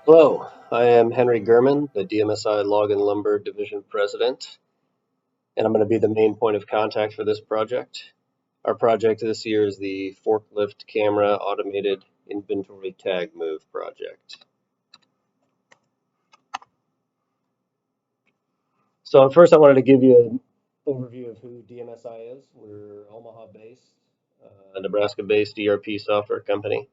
Hello, I am Henry Gurman, the DMSi Log and Lumber Division President, and I'm going to be the main point of contact for this project. Our project this year is the Forklift Camera Automated Inventory Tag Move project. So first I wanted to give you an overview of who DMSi is. We're Omaha-based, a Nebraska-based ERP software company.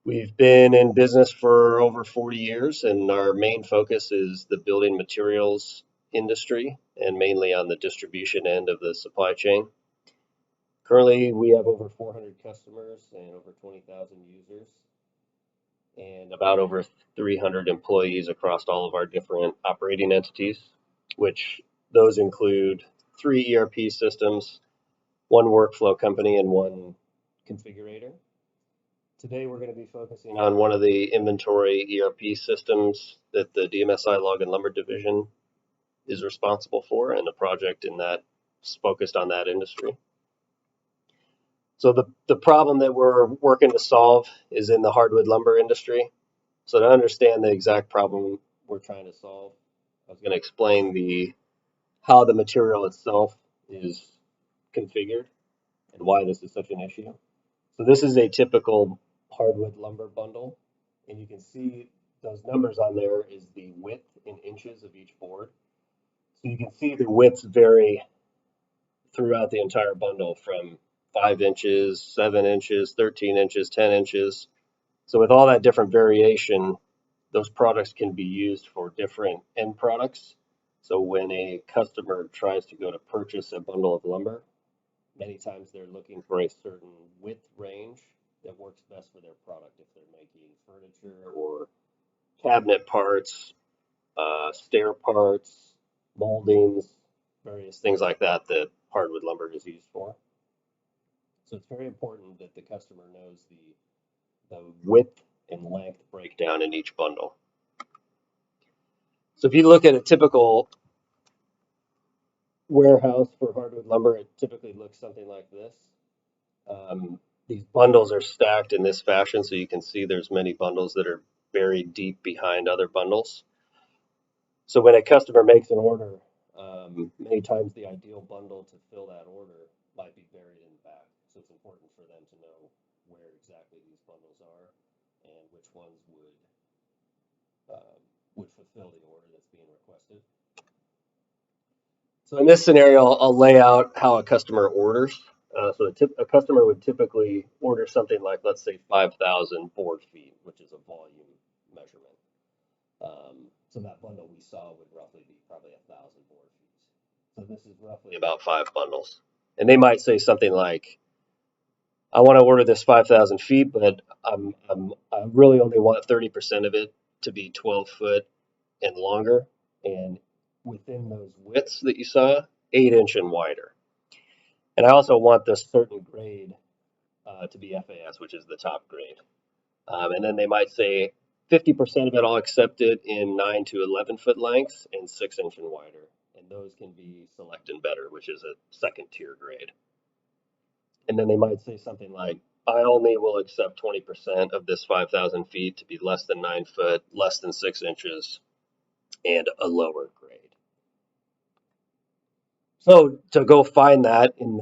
We've been in business for over 40 years, and our main focus is the building materials industry and mainly on the distribution end of the supply chain. Currently, we have over 400 customers and over 20,000 users and about over 300 employees across all of our different operating entities, which those include 3 ERP systems, 1 workflow company, and 1 configurator. Today we're going to be focusing on one of the inventory ERP systems that the DMSi Log and Lumber Division is responsible for, and a project in that is focused on that industry. So the problem that we're working to solve is in the hardwood lumber industry. So to understand the exact problem we're trying to solve, I was going to explain how the material itself is configured and why this is such an issue. So this is a typical hardwood lumber bundle, and you can see those numbers on there is the width in inches of each board. So you can see the widths vary throughout the entire bundle from 5 inches, 7 inches, 13 inches, 10 inches. So with all that different variation, those products can be used for different end products. So when a customer tries to go to purchase a bundle of lumber, many times they're looking for a certain width range that works best for their product if they're making furniture or cabinet parts, stair parts, moldings, various things like that that hardwood lumber is used for. So it's very important that the customer knows the width and length breakdown in each bundle. So if you look at a typical warehouse for hardwood lumber, it typically looks something like this. These bundles are stacked in this fashion, so you can see there's many bundles that are buried deep behind other bundles. So when a customer makes an order, many times the ideal bundle to fill that order might be buried in the back. So it's important for them to know where exactly these bundles are and which ones would fulfill the order that's being requested. So in this scenario, I'll lay out how a customer orders. So a customer would typically order something like, let's say, 5,000 board feet, which is a volume measurement. So that bundle we saw would roughly be probably 1,000 board feet. So this is roughly about 5 bundles. And they might say something like, I want to order this 5,000 feet, but I really only want 30% of it to be 12 foot and longer. And within those widths that you saw, 8-inch and wider. And I also want this certain grade to be FAS, which is the top grade. And then they might say 50% of it I'll accept it in 9 to 11 foot lengths and 6-inch and wider. And those can be select and better, which is a second tier grade. And then they might say something like, I only will accept 20% of this 5,000 feet to be less than 9 foot, less than 6 inches, and a lower grade. So to go find that in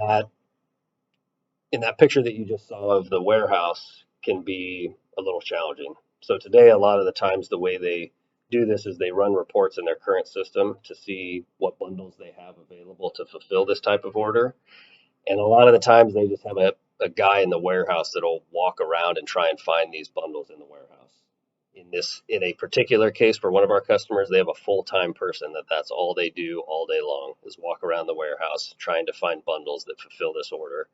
that picture that you just saw of the warehouse can be a little challenging. So today, a lot of the times, the way they do this is they run reports in their current system to see what bundles they have available to fulfill this type of order. And a lot of the times they just have a guy in the warehouse that'll walk around and try and find these bundles in the warehouse. In a particular case for one of our customers, they have a full-time person that's all they do all day long is walk around the warehouse trying to find bundles that fulfill this order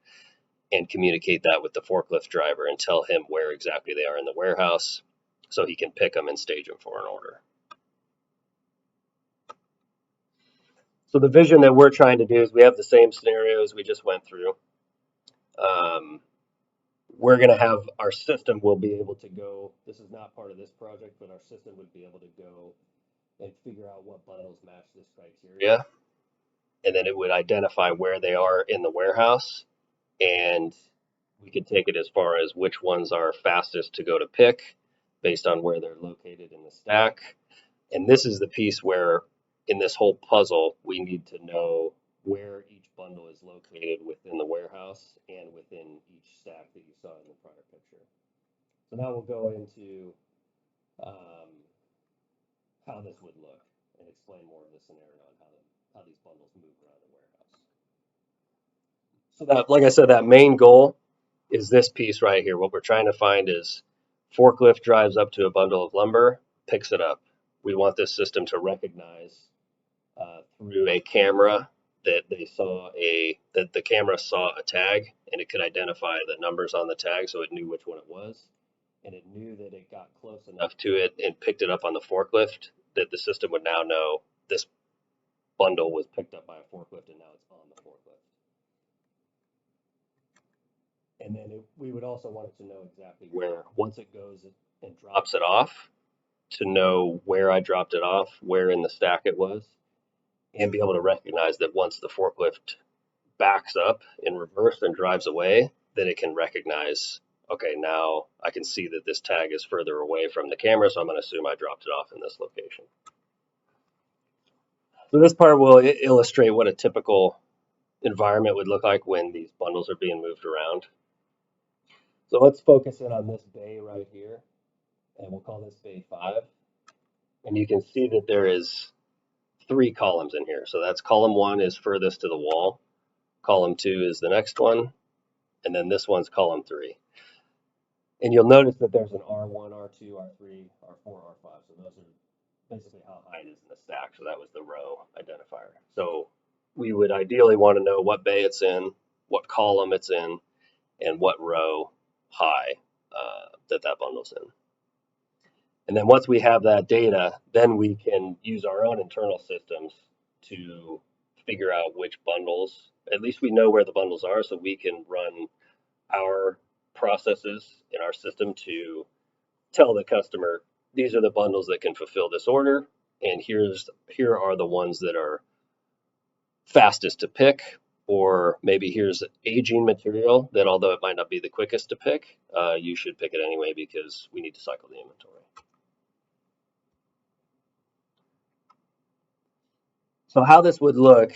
and communicate that with the forklift driver and tell him where exactly they are in the warehouse so he can pick them and stage them for an order. So the vision that we're trying to do is we have the same scenarios we just went through. We're going to have our system will be able to go, this is not part of this project, but our system would be able to go and figure out what bundles match this criteria. And then it would identify where they are in the warehouse. And we could take it as far as which ones are fastest to go to pick, based on where they're located in the stack. And this is the piece where, in this whole puzzle, we need to know where each bundle is located within the warehouse and within each stack that you saw in the prior picture. So now we'll go into um, how this would look and explain more of the scenario on how these bundles move around the warehouse. So that, like I said, that main goal is this piece right here. What we're trying to find is forklift drives up to a bundle of lumber, picks it up. We want this system to recognize through a camera that the camera saw a tag and it could identify the numbers on the tag, so it knew which one it was, and it knew that it got close enough to it and picked it up on the forklift that the system would now know this bundle was picked up by a forklift and now it's on the forklift. And then we would also want it to know exactly where, once it goes and drops it off, to know where I dropped it off, where in the stack it was, and be able to recognize that once the forklift backs up in reverse and drives away, that it can recognize, okay, now I can see that this tag is further away from the camera, so I'm going to assume I dropped it off in this location. So this part will illustrate what a typical environment would look like when these bundles are being moved around. So let's focus in on this bay right here, and we'll call this bay 5. And you can see that there is 3 columns in here. So that's column 1 is furthest to the wall, column 2 is the next one, and then this one's column 3. And you'll notice that there's an R1, R2, R3, R4, R5. So those are basically how high it is in the stack. So that was the row identifier. So we would ideally want to know what bay it's in, what column it's in, and what row high that bundle's in. And then once we have that data, then we can use our own internal systems to figure out which bundles, at least we know where the bundles are, so we can run our processes in our system to tell the customer, these are the bundles that can fulfill this order, and here are the ones that are fastest to pick, or maybe here's aging material that, although it might not be the quickest to pick, you should pick it anyway because we need to cycle the inventory. So how this would look,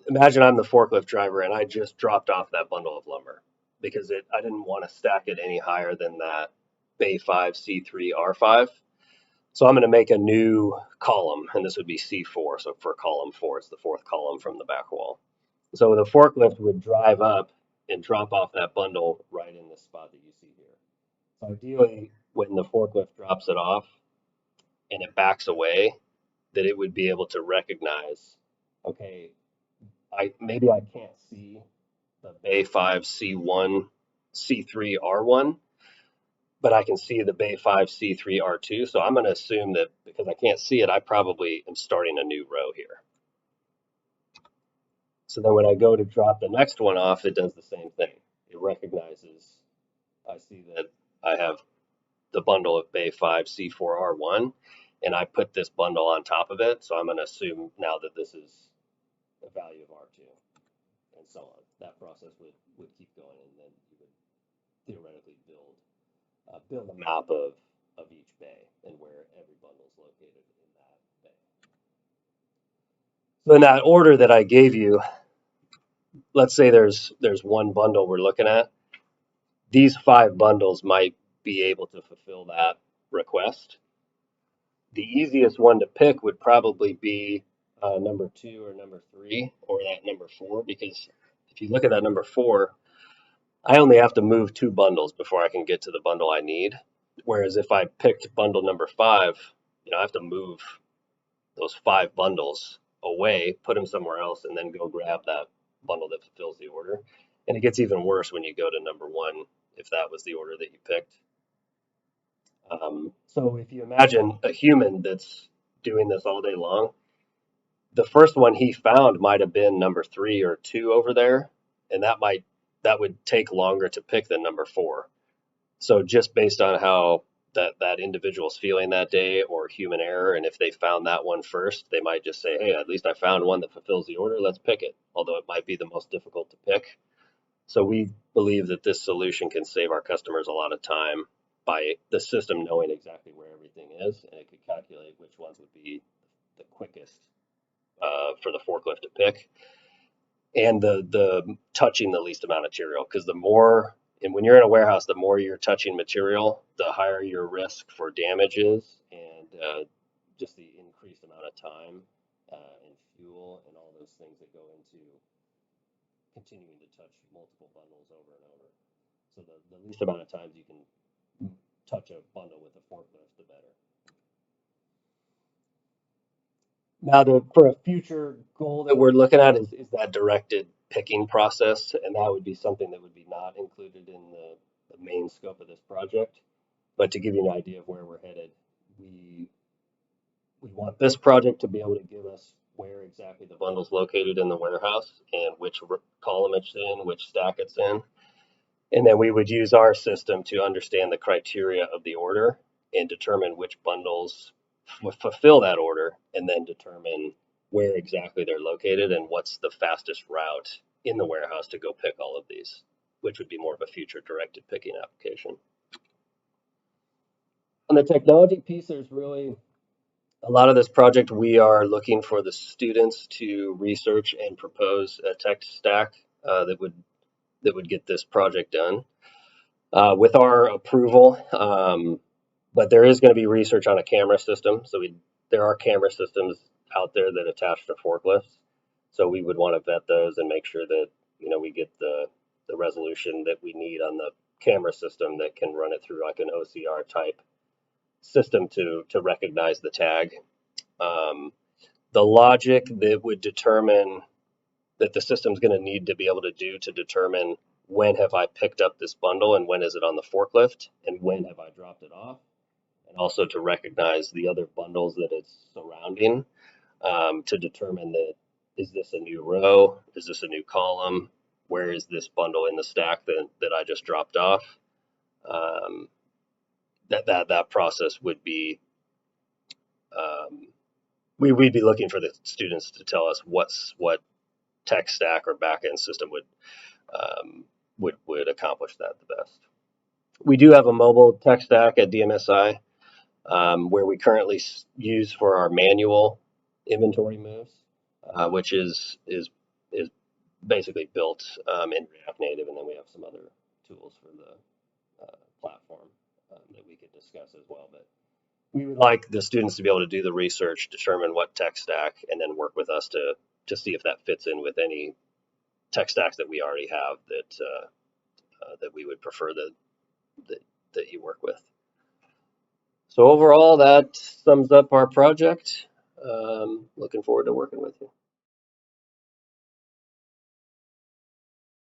imagine I'm the forklift driver and I just dropped off that bundle of lumber because I didn't want to stack it any higher than that Bay 5 C3 R5. So I'm going to make a new column, and this would be C4. So for column 4, it's the 4th column from the back wall. So the forklift would drive up and drop off that bundle right in the spot that you see here. So ideally, when the forklift drops it off and it backs away, that it would be able to recognize, okay, maybe I can't see the Bay 5 C1, C3 R1, but I can see the Bay 5 C3 R2. So I'm going to assume that because I can't see it, I probably am starting a new row here. So then when I go to drop the next one off, it does the same thing. It recognizes, I see that I have the bundle of Bay 5 C4 R1, and I put this bundle on top of it. So I'm going to assume now that this is a value of R2, and so on. That process would keep going, and then you would theoretically build a map of each bay and where every bundle is located in that bay. So in that order that I gave you, let's say there's one bundle we're looking at. These 5 bundles might be able to fulfill that request. The easiest one to pick would probably be number 2 or number 3 or that number 4, because if you look at that number 4, I only have to move 2 bundles before I can get to the bundle I need. Whereas if I picked bundle number 5, I have to move those 5 bundles away, put them somewhere else, and then go grab that bundle that fulfills the order. And it gets even worse when you go to number 1, if that was the order that you picked. So if you imagine a human that's doing this all day long, the first one he found might have been number 3 or 2 over there, and that would take longer to pick than number 4. So just based on how that individual's feeling that day or human error, and if they found that one first, they might just say, hey, at least I found one that fulfills the order, let's pick it. Although it might be the most difficult to pick, So we believe that this solution can save our customers a lot of time by the system knowing exactly where everything is, and it could calculate which ones would be the quickest for the forklift to pick, and the touching the least amount of material. Because the more, and when you're in a warehouse, the more you're touching material, the higher your risk for damage is, and just the increased amount of time and fuel and all those things that go into continuing to touch multiple bundles over and over. So the least amount of times you can touch a bundle with a forklift, the better. Now, for a future goal that we're looking at is that directed picking process, and that would be something that would be not included in the main scope of this project. But to give you an idea of where we're headed, we we want this project to be able to give us where exactly the bundle's located in the warehouse and which column it's in, which stack it's in. And then we would use our system to understand the criteria of the order and determine which bundles fulfill that order, and then determine where exactly they're located and what's the fastest route in the warehouse to go pick all of these, which would be more of a future directed picking application. On the technology piece, there's really a lot of this project. We are looking for the students to research and propose a tech stack that would get this project done with our approval. But there is going to be research on a camera system. So there are camera systems out there that attach to forklifts. So we would want to vet those and make sure that we get the resolution that we need on the camera system that can run it through like an OCR type system to recognize the tag. The logic that would determine that the system's going to need to be able to do to determine when have I picked up this bundle and when is it on the forklift and when have I dropped it off, and also to recognize the other bundles that it's surrounding, to determine that is this a new row, is this a new column, where is this bundle in the stack that I just dropped off. That process would be we'd be looking for the students to tell us what tech stack or backend system would accomplish that the best. We do have a mobile tech stack at DMSi, where we currently use for our manual inventory moves, which is basically built in React Native, and then we have some other tools for the platform that we could discuss as well. But we would like the students to be able to do the research, determine what tech stack, and then work with us to see if that fits in with any tech stacks that we already have that we would prefer that you work with. So overall, that sums up our project. Looking forward to working with you.